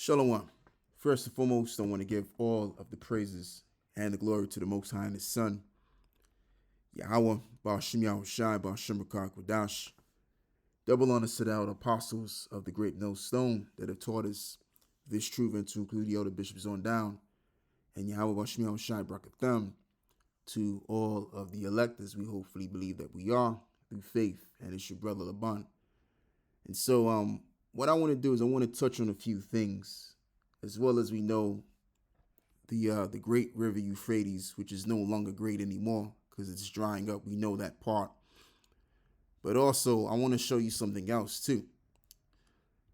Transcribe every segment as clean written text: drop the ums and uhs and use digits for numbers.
Shalom. First and foremost, I want to give all of the praises and the glory to the Most High and His Son, Yahweh, Ba'ashim Yahushai, Ba'ashim Rakak Wadash. Double honors to the elder apostles of the great millstone that have taught us this truth, and to include the elder bishops on down, and Yahweh Ba'ashim Yahushai Brakatham to all of the electors we hopefully believe that we are through faith, and it's your brother Laban. And so what I want to do is I want to touch on a few things, as well as we know the great river Euphrates, which is no longer great anymore because it's drying up. We know that part. But also, I want to show you something else too.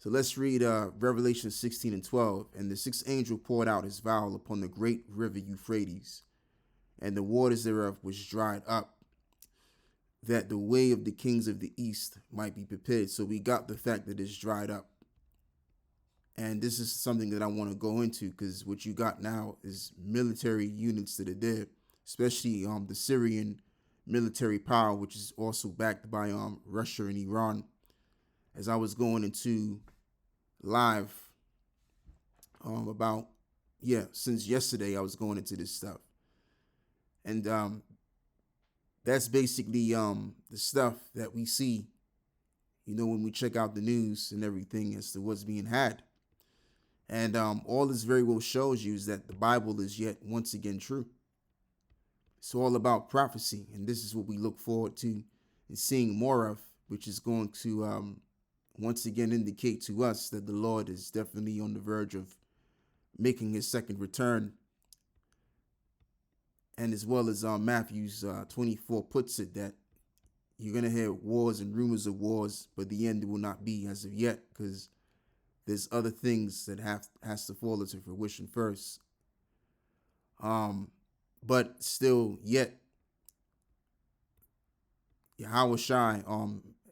So let's read Revelation 16 and 12. And the sixth angel poured out his vial upon the great river Euphrates, and the waters thereof was dried up, that the way of the kings of the east might be prepared. So we got the fact that it's dried up. And this is something that I want to go into, because what you got now is military units that are there, especially the Syrian military power, which is also backed by Russia and Iran. As I was going into live since yesterday, I was going into this stuff. And that's basically the stuff that we see, when we check out the news and everything as to what's being had. And all this very well shows you is that the Bible is yet once again true. It's all about prophecy, and this is what we look forward to and seeing more of, which is going to once again indicate to us that the Lord is definitely on the verge of making his second return. And as well as Matthew's 24 puts it, that you're going to hear wars and rumors of wars, but the end will not be as of yet, because there's other things that has to fall into fruition first. But still, yet, Yahweh Shai,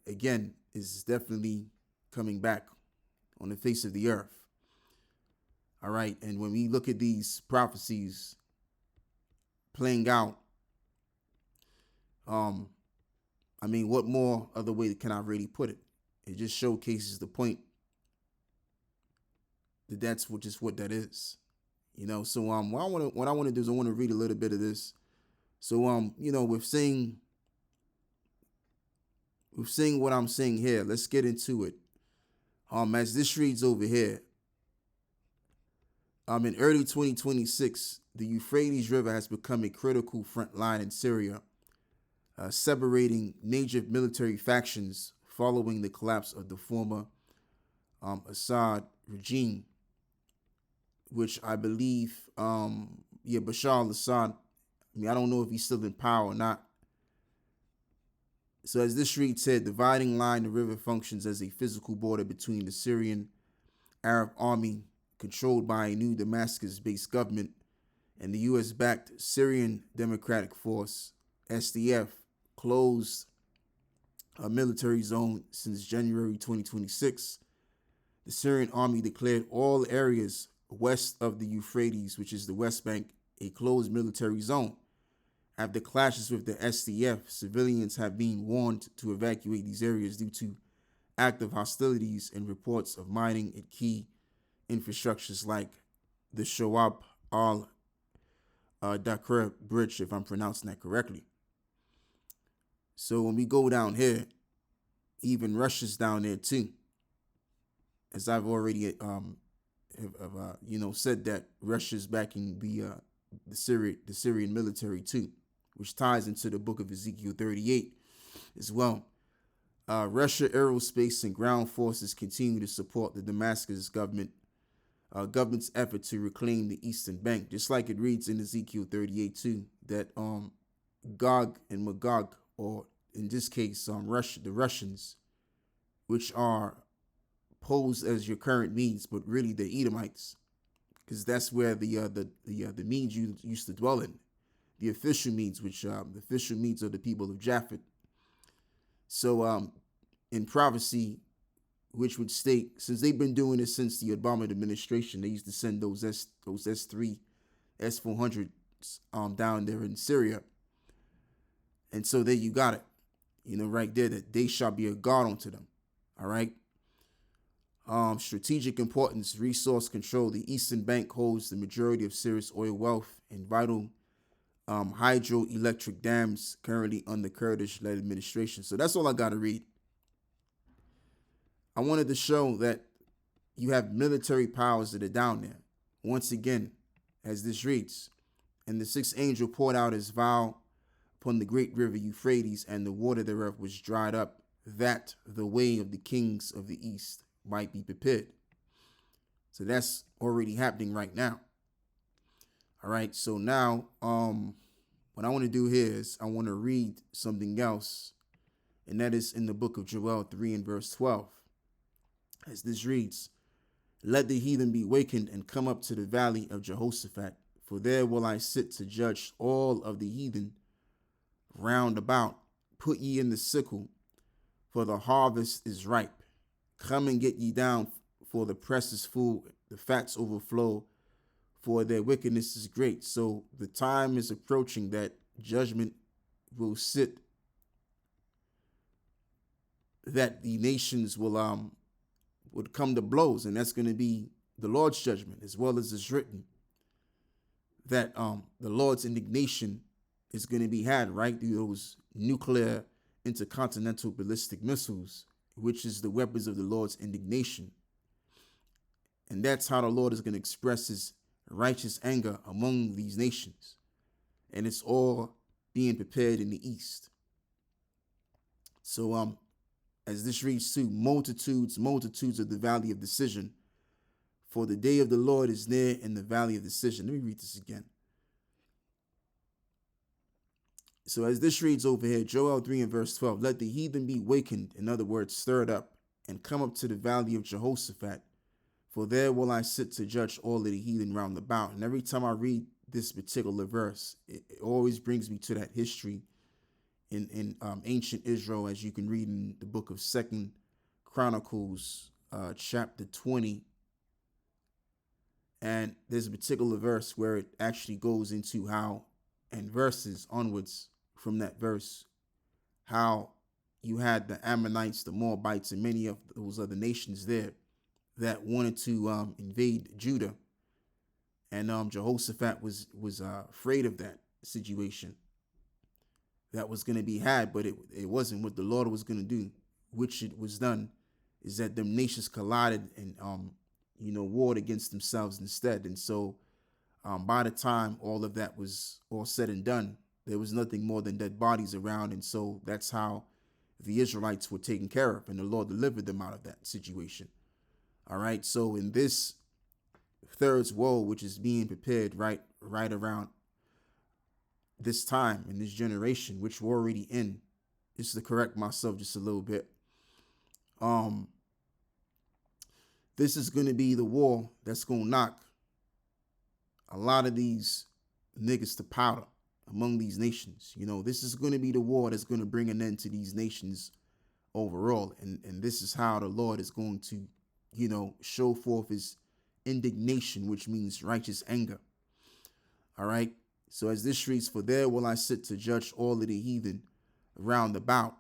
again, is definitely coming back on the face of the earth. All right. And when we look at these prophecies playing out, what more other way can I really put it? It just showcases the point that that's what that is. So what I want to do is I want to read a little bit of this. So with saying what I'm saying here, let's get into it. As this reads over here, in early 2026, the Euphrates River has become a critical front line in Syria, separating major military factions following the collapse of the former Assad regime, which I believe, Bashar al-Assad, I don't know if he's still in power or not. So as this read said, dividing line, the river functions as a physical border between the Syrian Arab army, controlled by a new Damascus-based government, and the U.S.-backed Syrian Democratic Force, SDF, closed a military zone since January 2026. The Syrian army declared all areas west of the Euphrates, which is the West Bank, a closed military zone. After clashes with the SDF, civilians have been warned to evacuate these areas due to active hostilities and reports of mining at key infrastructures like the Shoab al-Dakr bridge, if I'm pronouncing that correctly. So when we go down here, even Russia's down there too. As I've already said, that Russia's backing the Syrian military too, which ties into the book of Ezekiel 38 as well. Russia aerospace and ground forces continue to support the Damascus government's effort to reclaim the Eastern Bank, just like it reads in Ezekiel 38 too, that Gog and Magog, or in this case, the Russians, which are posed as your current Medes, but really the Edomites, because that's where the Medes used to dwell in. The official Medes, which the official Medes are the people of Japhet. So in prophecy, which would state, since they've been doing this since the Obama administration, they used to send those S3, S400s down there in Syria. And so there you got it, right there, that they shall be a guard unto them. All right. Strategic importance, resource control. The Eastern Bank holds the majority of serious oil wealth and vital hydroelectric dams currently under Kurdish-led administration. So that's all I got to read. I wanted to show that you have military powers that are down there. Once again, as this reads, and the sixth angel poured out his vial upon the great river Euphrates, and the water thereof was dried up, that the way of the kings of the east might be prepared. So that's already happening right now. All right, so now what I want to do here is I want to read something else, and that is in the book of Joel 3 and verse 12. As this reads, let the heathen be wakened and come up to the valley of Jehoshaphat, for there will I sit to judge all of the heathen round about. Put ye in the sickle, for the harvest is ripe. Come and get ye down, for the press is full, the fats overflow, for their wickedness is great. So the time is approaching that judgment will sit, that the nations would come to blows, and that's going to be the Lord's judgment, as well as it's written that the Lord's indignation is going to be had right through those nuclear intercontinental ballistic missiles, which is the weapons of the Lord's indignation. And that's how the Lord is going to express his righteous anger among these nations. And it's all being prepared in the east. So as this reads too, multitudes of the valley of decision, for the day of the Lord is near in the valley of decision. Let me read this again. So as this reads over here, Joel 3 and verse 12, let the heathen be wakened, in other words, stirred up, and come up to the valley of Jehoshaphat, for there will I sit to judge all of the heathen round about. And every time I read this particular verse, it always brings me to that history in ancient Israel, as you can read in the book of 2 Chronicles, chapter 20. And there's a particular verse where it actually goes into how, and verses onwards from that verse, how you had the Ammonites, the Moabites, and many of those other nations there that wanted to invade Judah. And Jehoshaphat was afraid of that situation that was going to be had, but it wasn't. What the Lord was going to do, which it was done, is that them nations collided and warred against themselves instead. And so by the time all of that was all said and done, there was nothing more than dead bodies around. And so that's how the Israelites were taken care of, and the Lord delivered them out of that situation. All right. So in this third woe, which is being prepared right around this time in this generation, which we're already in, just to correct myself just a little bit. This is going to be the war that's going to knock a lot of these niggas to powder among these nations. This is going to be the war that's going to bring an end to these nations overall. And this is how the Lord is going to, show forth his indignation, which means righteous anger. All right. So as this reads, for there will I sit to judge all of the heathen round about.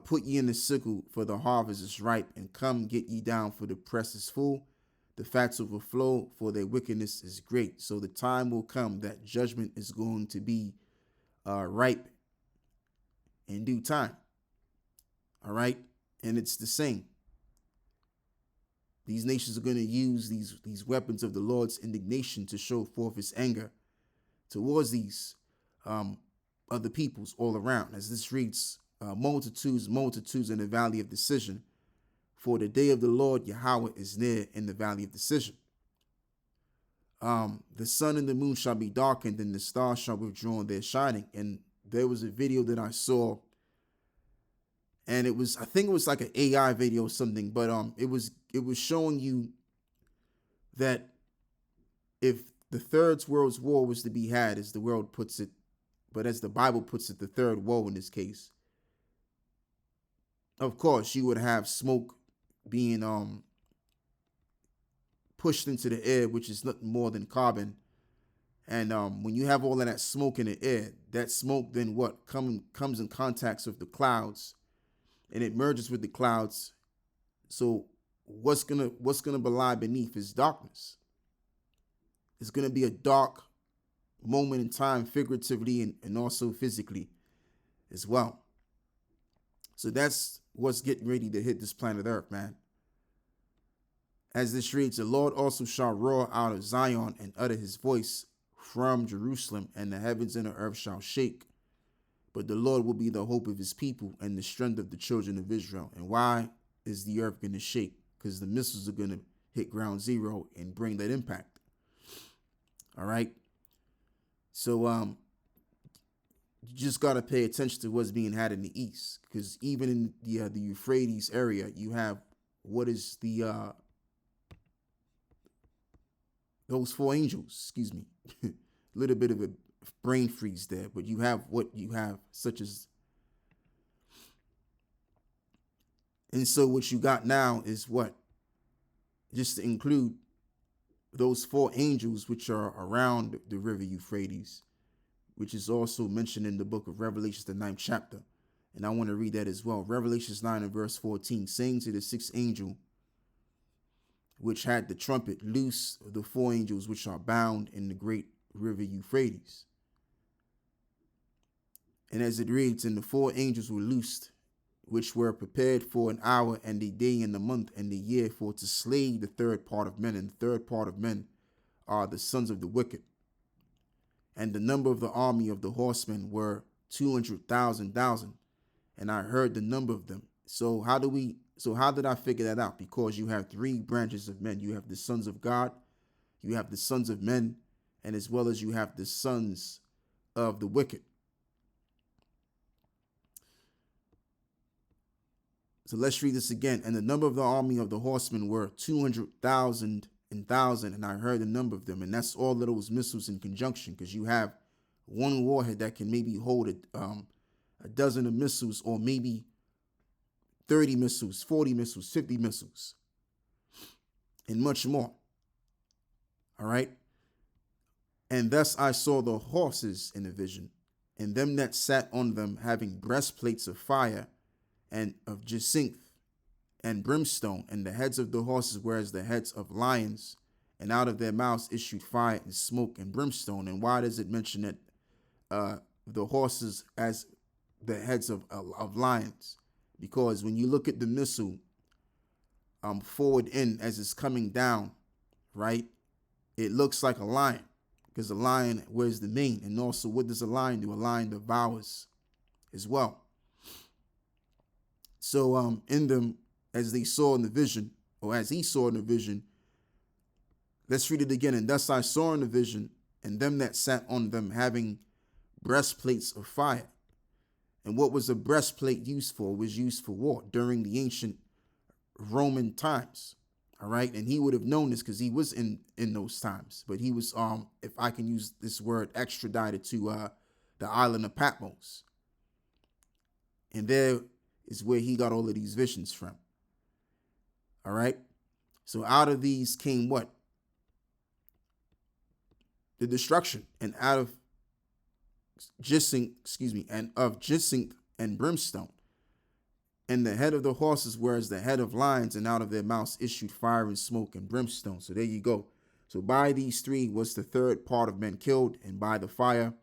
Put ye in the sickle, for the harvest is ripe, and come get ye down, for the press is full, the fats overflow, for their wickedness is great. So the time will come that judgment is going to be ripe in due time. All right. And it's the same. These nations are going to use these weapons of the Lord's indignation to show forth his anger towards these other peoples all around. As this reads, multitudes in the valley of decision, for the day of the Lord Yahweh is near in the valley of decision. The sun and the moon shall be darkened, and the stars shall withdraw their shining. And there was a video that I saw, and I think it was like an AI video or something, but it was showing you that if the third world's war was to be had, as the world puts it, but as the Bible puts it, the third woe in this case, of course, you would have smoke being pushed into the air, which is nothing more than carbon. And when you have all of that smoke in the air, that smoke then comes in contact with the clouds, and it merges with the clouds. So what's gonna lie beneath is darkness. It's gonna be a dark moment in time, figuratively and also physically as well. So that's what's getting ready to hit this planet Earth, man. As this reads, the Lord also shall roar out of Zion and utter his voice from Jerusalem, and the heavens and the earth shall shake. But the Lord will be the hope of his people and the strength of the children of Israel. And why is the earth going to shake? Because the missiles are going to hit ground zero and bring that impact. All right. So you just got to pay attention to what's being had in the east, because even in the Euphrates area, you have what is the those four angels. Excuse me, a little bit of a brain freeze there, but you have what you have, such as, and so what you got now is what, just to include those four angels which are around the river Euphrates, which is also mentioned in the book of Revelation, the 9th chapter. And I want to read that as well. Revelations 9 and verse 14, saying to the sixth angel, which had the trumpet, loose the four angels which are bound in the great river Euphrates. And as it reads, and the four angels were loosed, which were prepared for an hour and a day and a month and a year for to slay the third part of men. And the third part of men are the sons of the wicked. And the number of the army of the horsemen were 200,000. And I heard the number of them. So how did I figure that out? Because you have three branches of men. You have the sons of God, you have the sons of men, and as well as you have the sons of the wicked. So let's read this again. And the number of the army of the horsemen were 200,000 and thousand, and I heard the number of them. And that's all of those missiles in conjunction, because you have one warhead that can maybe hold a dozen of missiles, or maybe 30 missiles, 40 missiles, 50 missiles, and much more. All right. And thus I saw the horses in a vision, and them that sat on them having breastplates of fire and of jacinth and brimstone, and the heads of the horses were as the heads of lions, and out of their mouths issued fire and smoke and brimstone. And why does it mention that the horses as the heads of lions? Because when you look at the missile forward in as it's coming down, right, it looks like a lion, because the lion wears the mane. And also, what does a lion do? A lion devours as well. So in them, as they saw in the vision, or as he saw in the vision, let's read it again. And thus I saw in the vision, and them that sat on them having breastplates of fire. And what was a breastplate used for? It was used for war during the ancient Roman times. All right. And he would have known this because he was in those times. But he was, if I can use this word, extradited to the island of Patmos. And there is where he got all of these visions from. All right. So out of these came what? The destruction. And out of jacinth and brimstone. And the head of the horses were as the head of lions, and out of their mouths issued fire and smoke and brimstone. So there you go. So by these three was the third part of men killed, and by the fire,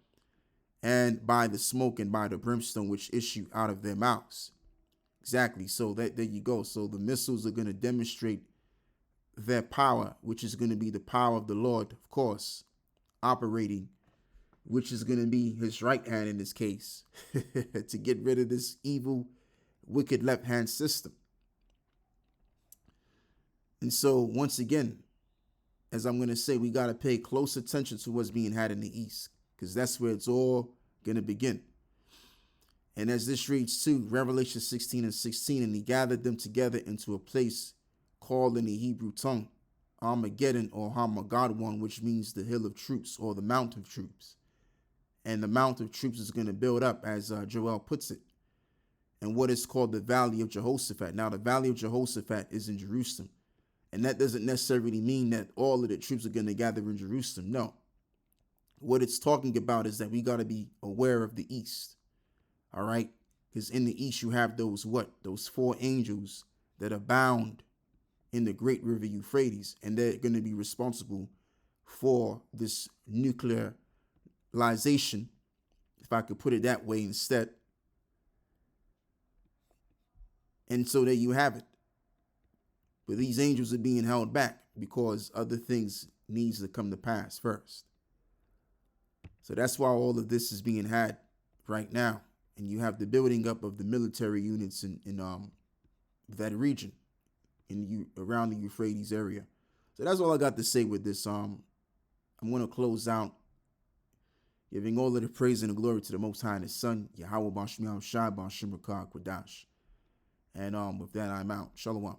and by the smoke, and by the brimstone which issued out of their mouths. Exactly. So there you go. So the missiles are going to demonstrate their power, which is going to be the power of the Lord, of course, operating, which is going to be his right hand in this case, to get rid of this evil, wicked left hand system. And so once again, as I'm going to say, we got to pay close attention to what's being had in the east, because that's where it's all going to begin. And as this reads too, Revelation 16 and 16, and he gathered them together into a place called in the Hebrew tongue Armageddon, or Harmageddon, which means the hill of troops, or the mount of troops. And the mount of troops is going to build up, as Joel puts it, and what is called the Valley of Jehoshaphat. Now, the Valley of Jehoshaphat is in Jerusalem. And that doesn't necessarily mean that all of the troops are going to gather in Jerusalem. No. What it's talking about is that we got to be aware of the east. All right? Because in the east, you have those four angels that are bound in the great river Euphrates, and they're going to be responsible for this nuclearization, if I could put it that way instead. And so there you have it. But these angels are being held back because other things needs to come to pass first. So that's why all of this is being had right now. And you have the building up of the military units in that region, around the Euphrates area. So that's all I got to say with this. I'm going to close out giving all of the praise and the glory to the Most High and His Son, Yahweh Bashmiel Shai Bashim Rakah Kwadash. And with that, I'm out. Shalom.